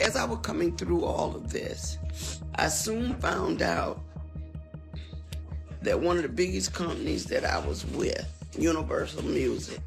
As I was coming through all of this, I soon found out that one of the biggest companies that I was with, Universal Music,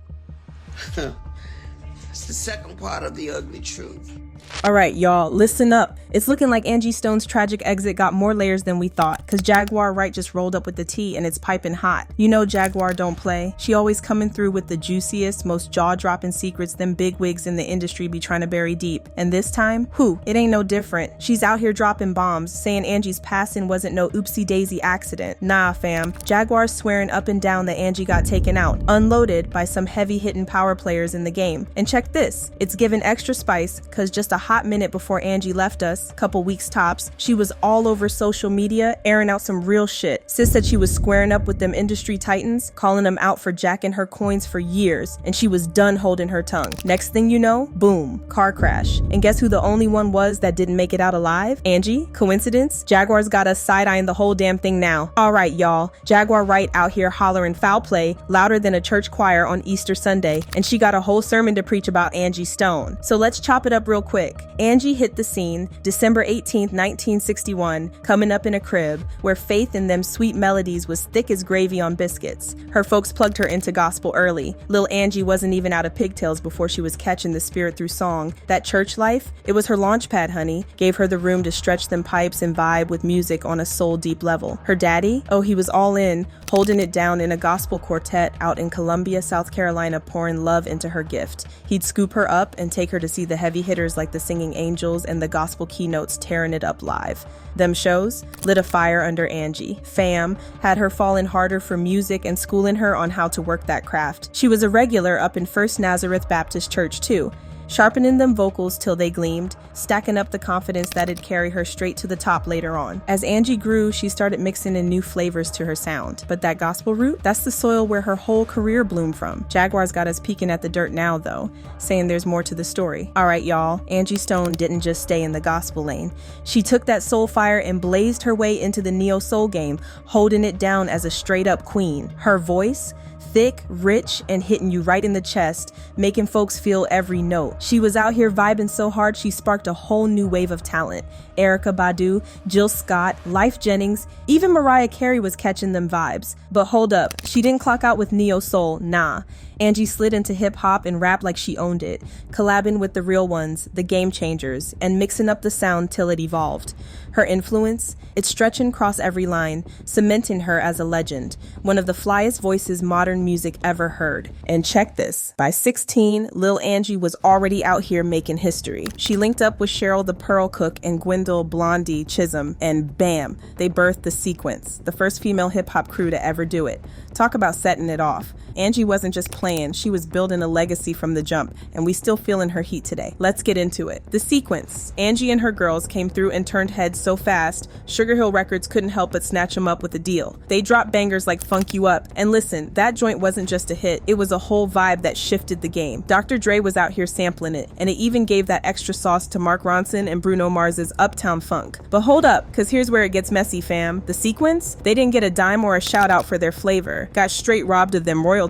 it's the second part of the ugly truth. All right, y'all, listen up. It's looking like Angie Stone's tragic exit got more layers than we thought, because Jaguar Wright just rolled up with the tea and it's piping hot. You know Jaguar don't play. She always coming through with the juiciest, most jaw-droppin secrets them bigwigs in the industry be trying to bury deep. And this time, it ain't no different. She's out here dropping bombs, saying Angie's passing wasn't no oopsie-daisy accident. Nah, fam. Jaguar's swearing up and down that Angie got taken out, unloaded by some heavy-hitting power players in the game. And check this. It's given extra spice, because just a hot minute before Angie left us, couple weeks tops, she was all over social media airing out some real shit. Sis said she was squaring up with them industry titans, calling them out for jacking her coins for years, and she was done holding her tongue. Next thing you know, boom, car crash. And guess who the only one was that didn't make it out alive? Angie? Coincidence? Jaguar's got us side-eyeing the whole damn thing now. Alright, y'all, Jaguar Wright out here hollering foul play louder than a church choir on Easter Sunday, and she got a whole sermon to preach about Angie Stone. So let's chop it up real quick. Angie hit the scene December 18th, 1961, coming up in a crib where faith in them sweet melodies was thick as gravy on biscuits. Her folks plugged her into gospel early. Lil Angie wasn't even out of pigtails before she was catching the spirit through song. That church life, it was her launch pad, honey. Gave her the room to stretch them pipes and vibe with music on a soul deep level. Her daddy, oh, he was all in, holding it down in a gospel quartet out in Columbia, South Carolina, pouring love into her gift. He'd scoop her up and take her to see the heavy hitters like the Singing Angels and the gospel keynotes tearing it up live. Them shows lit a fire under Angie. Fam had her falling harder for music and schooling her on how to work that craft. She was a regular up in First Nazareth Baptist Church too, sharpening them vocals till they gleamed, stacking up the confidence that'd carry her straight to the top later on. As Angie grew, she started mixing in new flavors to her sound. But that gospel root, that's the soil where her whole career bloomed from. Jaguar's got us peeking at the dirt now, though, saying there's more to the story. All right, y'all, Angie Stone didn't just stay in the gospel lane. She took that soul fire and blazed her way into the neo-soul game, holding it down as a straight-up queen. Her voice, thick, rich, and hitting you right in the chest, making folks feel every note. She was out here vibing so hard she sparked a whole new wave of talent. Erykah Badu, Jill Scott, Lyfe Jennings, even Mariah Carey was catching them vibes. But hold up, she didn't clock out with neo-soul, nah. Angie slid into hip-hop and rap like she owned it, collabing with the real ones, the game changers, and mixing up the sound till it evolved. Her influence, it's stretching across every line, cementing her as a legend, one of the flyest voices modern music ever heard. And check this, by 16, Lil Angie was already out here making history. She linked up with Cheryl the Pearl Cook and Gwendol Blondie Chisholm, and bam, they birthed The Sequence, the first female hip-hop crew to ever do it. Talk about setting it off. Angie wasn't just playing, she was building a legacy from the jump, and we still feeling her heat today. Let's get into it. The Sequence. Angie and her girls came through and turned heads so fast, Sugar Hill Records couldn't help but snatch them up with a deal. They dropped bangers like Funk You Up, and listen, that joint wasn't just a hit, it was a whole vibe that shifted the game. Dr. Dre was out here sampling it, and it even gave that extra sauce to Mark Ronson and Bruno Mars's Uptown Funk. But hold up, cause here's where it gets messy, fam. The Sequence? They didn't get a dime or a shout out for their flavor, got straight robbed of them royalties.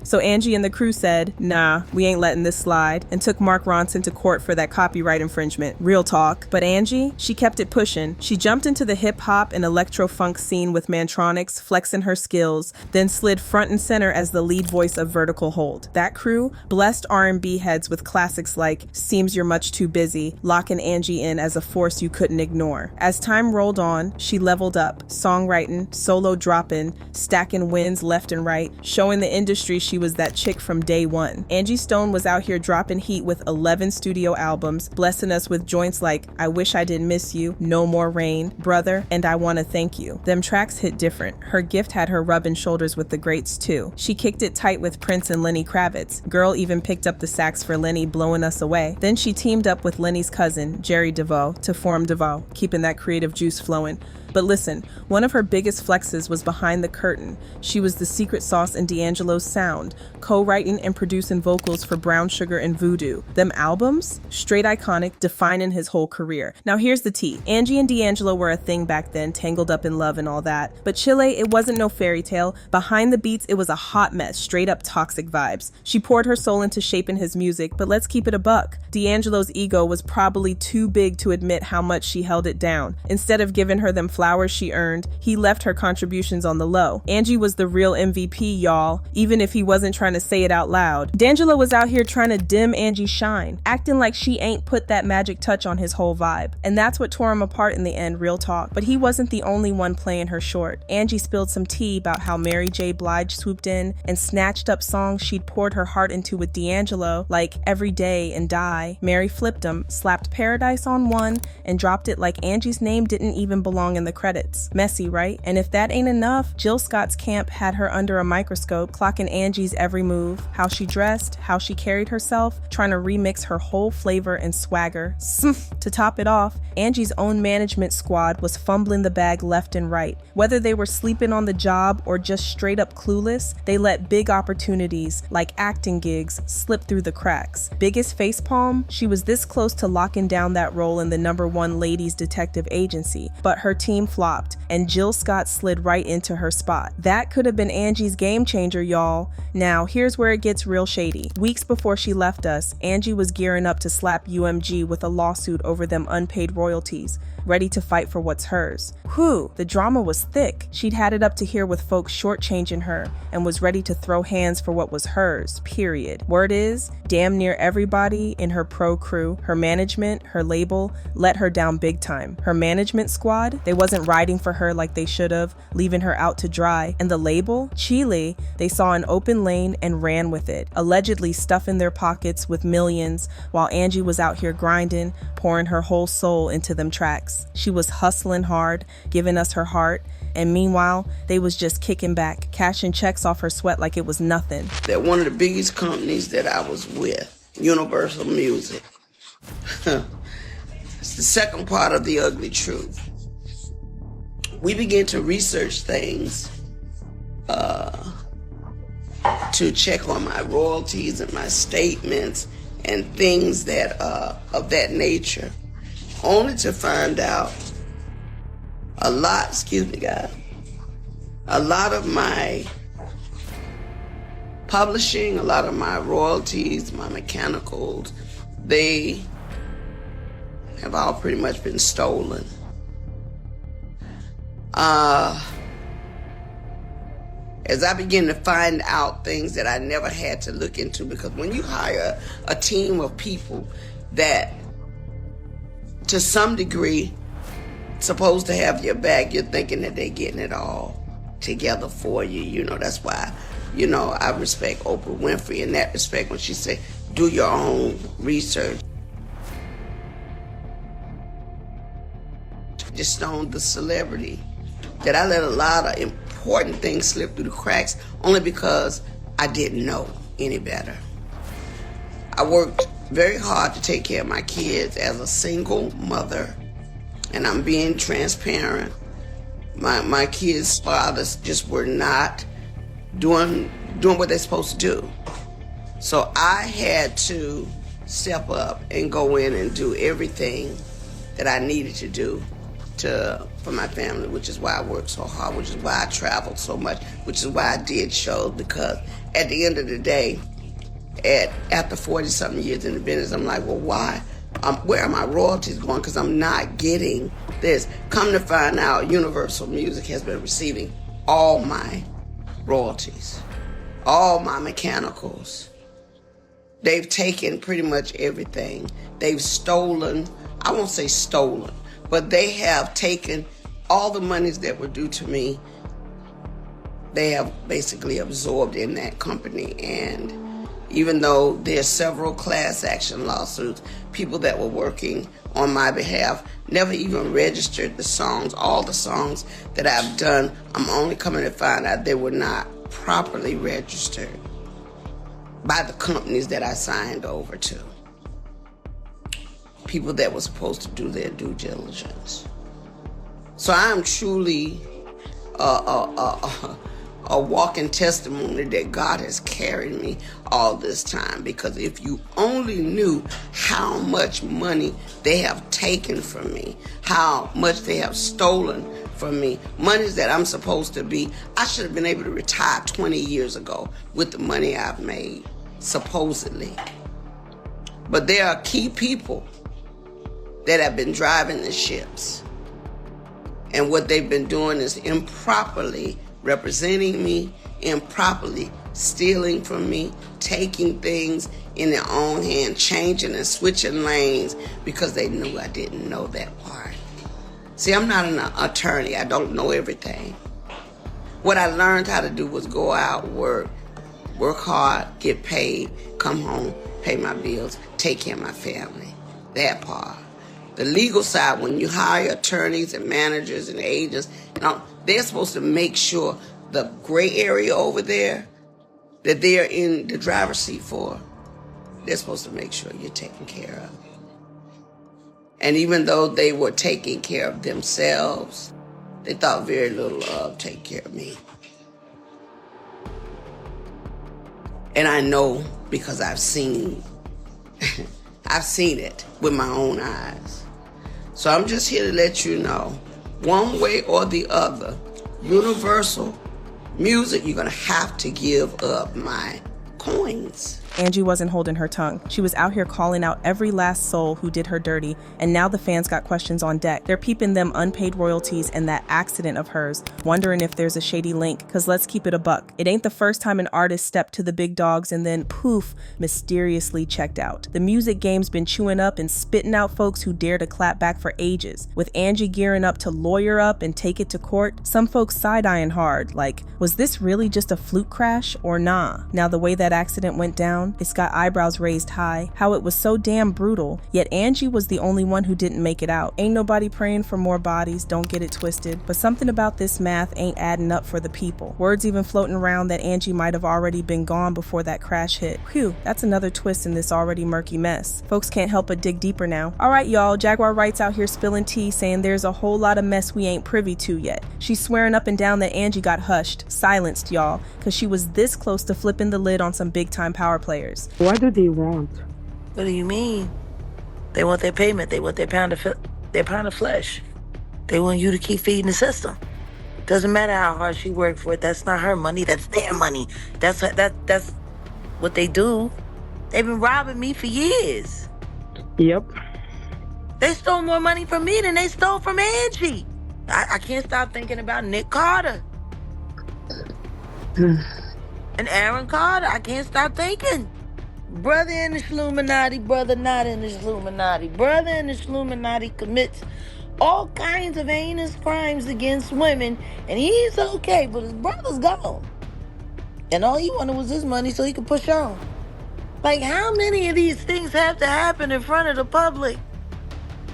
So Angie and the crew said, nah, we ain't letting this slide, and took Mark Ronson to court for that copyright infringement. Real talk. But Angie, she kept it pushing. She jumped into the hip-hop and electro-funk scene with Mantronix, flexing her skills, then slid front and center as the lead voice of Vertical Hold. That crew blessed R&B heads with classics like Seems You're Much Too Busy, locking Angie in as a force you couldn't ignore. As time rolled on, she leveled up, songwriting, solo dropping, stacking wins left and right, showing the industry she was that chick from day one. Angie Stone was out here dropping heat with 11 studio albums, blessing us with joints like I Wish I Didn't Miss You, No More Rain, Brother, and I Wanna Thank You. Them tracks hit different. Her gift had her rubbing shoulders with the greats too. She kicked it tight with Prince and Lenny Kravitz. Girl even picked up the sax for Lenny, blowing us away. Then she teamed up with Lenny's cousin, Jerry DeVoe, to form DeVoe, keeping that creative juice flowing. But listen, one of her biggest flexes was behind the curtain. She was the secret sauce in D'Angelo's sound, co-writing and producing vocals for Brown Sugar and Voodoo. Them albums? Straight iconic, defining his whole career. Now here's the tea. Angie and D'Angelo were a thing back then, tangled up in love and all that. But Chile, it wasn't no fairy tale. Behind the beats, it was a hot mess, straight up toxic vibes. She poured her soul into shaping his music, but let's keep it a buck. D'Angelo's ego was probably too big to admit how much she held it down. Instead of giving her them flowers she earned, he left her contributions on the low. Angie was the real MVP, y'all, even if he wasn't trying to say it out loud. D'Angelo was out here trying to dim Angie's shine, acting like she ain't put that magic touch on his whole vibe. And that's what tore him apart in the end, real talk. But he wasn't the only one playing her short. Angie spilled some tea about how Mary J. Blige swooped in and snatched up songs she'd poured her heart into with D'Angelo, like Every Day and Die. Mary flipped them, slapped Paradise on one, and dropped it like Angie's name didn't even belong in the credits. Messy, right? And if that ain't enough, Jill Scott's camp had her under a microscope, clocking Angie's every move, how she dressed, how she carried herself, trying to remix her whole flavor and swagger. To top it off, Angie's own management squad was fumbling the bag left and right. Whether they were sleeping on the job or just straight up clueless, they let big opportunities, like acting gigs, slip through the cracks. Biggest facepalm? She was this close to locking down that role in the #1 ladies detective agency, but her team flopped, and Jill Scott slid right into her spot. That could have been Angie's game changer, y'all. Now, here's where it gets real shady. Weeks before she left us, Angie was gearing up to slap UMG with a lawsuit over them unpaid royalties, ready to fight for what's hers. Whew, the drama was thick. She'd had it up to here with folks shortchanging her and was ready to throw hands for what was hers, period. Word is, damn near everybody in her pro crew, her management, her label, let her down big time. Her management squad, they wasn't riding for her like they should have, leaving her out to dry. And the label, Chile, they saw an open lane and ran with it, allegedly stuffing their pockets with millions while Angie was out here grinding, pouring her whole soul into them tracks. She was hustling hard, giving us her heart, and meanwhile, they was just kicking back, cashing checks off her sweat like it was nothing. That one of the biggest companies that I was with, Universal Music. It's the second part of the ugly truth. We began to research things to check on my royalties and my statements and things that of that nature, only to find out a lot of my publishing, a lot of my royalties, my mechanicals, they have all pretty much been stolen. As I begin to find out things that I never had to look into, because when you hire a team of people that to some degree supposed to have your back, you're thinking that they're getting it all together for you. You know, that's why, you know, I respect Oprah Winfrey in that respect when she said, do your own research. Just Stone, the celebrity, that I let a lot of important things slip through the cracks only because I didn't know any better. I worked very hard to take care of my kids as a single mother, and I'm being transparent. My kids' fathers just were not doing what they're supposed to do. So I had to step up and go in and do everything that I needed to do for my family, which is why I worked so hard, which is why I traveled so much, which is why I did shows, because at the end of the day, after 40-something years in the business, I'm like, well, why? Where are my royalties going? Because I'm not getting this. Come to find out, Universal Music has been receiving all my royalties, all my mechanicals. They've taken pretty much everything. They've stolen, I won't say stolen, but they have taken all the monies that were due to me. They have basically absorbed in that company. And even though there's several class action lawsuits, people that were working on my behalf never even registered the songs. All the songs that I've done, I'm only coming to find out they were not properly registered by the companies that I signed over to. People that were supposed to do their due diligence. So I am truly a walking testimony that God has carried me all this time. Because if you only knew how much money they have taken from me, how much they have stolen from me, monies that I'm supposed to be, I should have been able to retire 20 years ago with the money I've made, supposedly. But there are key people that have been driving the ships. And what they've been doing is improperly representing me, improperly stealing from me, taking things in their own hand, changing and switching lanes because they knew I didn't know that part. See, I'm not an attorney. I don't know everything. What I learned how to do was go out, work hard, get paid, come home, pay my bills, take care of my family. That part. The legal side, when you hire attorneys and managers and agents, they're supposed to make sure the gray area over there that they're in the driver's seat for, they're supposed to make sure you're taken care of. And even though they were taking care of themselves, they thought very little of taking care of me. And I know because I've seen it with my own eyes. So I'm just here to let you know, one way or the other, Universal Music, you're going to have to give up my coins. Angie wasn't holding her tongue. She was out here calling out every last soul who did her dirty, and now the fans got questions on deck. They're peeping them unpaid royalties and that accident of hers, wondering if there's a shady link, cause let's keep it a buck. It ain't the first time an artist stepped to the big dogs and then, poof, mysteriously checked out. The music game's been chewing up and spitting out folks who dare to clap back for ages. With Angie gearing up to lawyer up and take it to court, some folks side-eyeing hard, like, was this really just a fluke crash or nah? Now the way that accident went down, it's got eyebrows raised high, how it was so damn brutal, yet Angie was the only one who didn't make it out. Ain't nobody praying for more bodies, don't get it twisted, but something about this math ain't adding up for the people. Words even floating around that Angie might have already been gone before that crash hit. Whew, that's another twist in this already murky mess. Folks can't help but dig deeper now. Alright y'all, Jaguar Wright's out here spilling tea saying there's a whole lot of mess we ain't privy to yet. She's swearing up and down that Angie got hushed, silenced y'all, cause she was this close to flipping the lid on some big time power players. What do they want? What do you mean? They want their payment. They want their pound of flesh. They want you to keep feeding the system. Doesn't matter how hard she worked for it. That's not her money. That's their money. That's what they do. They've been robbing me for years. Yep. They stole more money from me than they stole from Angie. I can't stop thinking about Nick Carter. And Aaron Carter. I can't stop thinking. Brother in the Illuminati, brother not in the Illuminati. Brother in the Illuminati commits all kinds of heinous crimes against women, and he's okay, but his brother's gone. And all he wanted was his money so he could push on. Like, how many of these things have to happen in front of the public?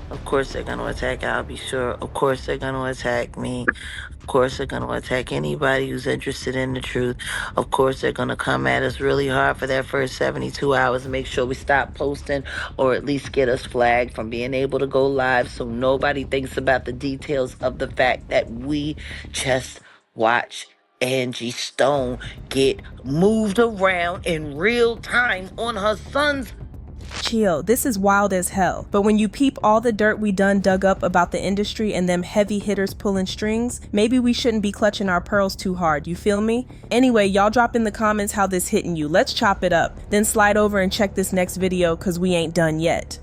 Of course they're going to attack, I'll be sure. Of course they're going to attack me. Of course they're going to attack anybody who's interested in the truth. Of course they're going to come at us really hard for that first 72 hours and make sure we stop posting, or at least get us flagged from being able to go live so nobody thinks about the details of the fact that we just watch Angie Stone get moved around in real time on her son's. Chill, this is wild as hell. But when you peep all the dirt we done dug up about the industry and them heavy hitters pulling strings, maybe we shouldn't be clutching our pearls too hard, you feel me? Anyway, y'all drop in the comments how this hitting you. Let's chop it up. Then slide over and check this next video cause we ain't done yet.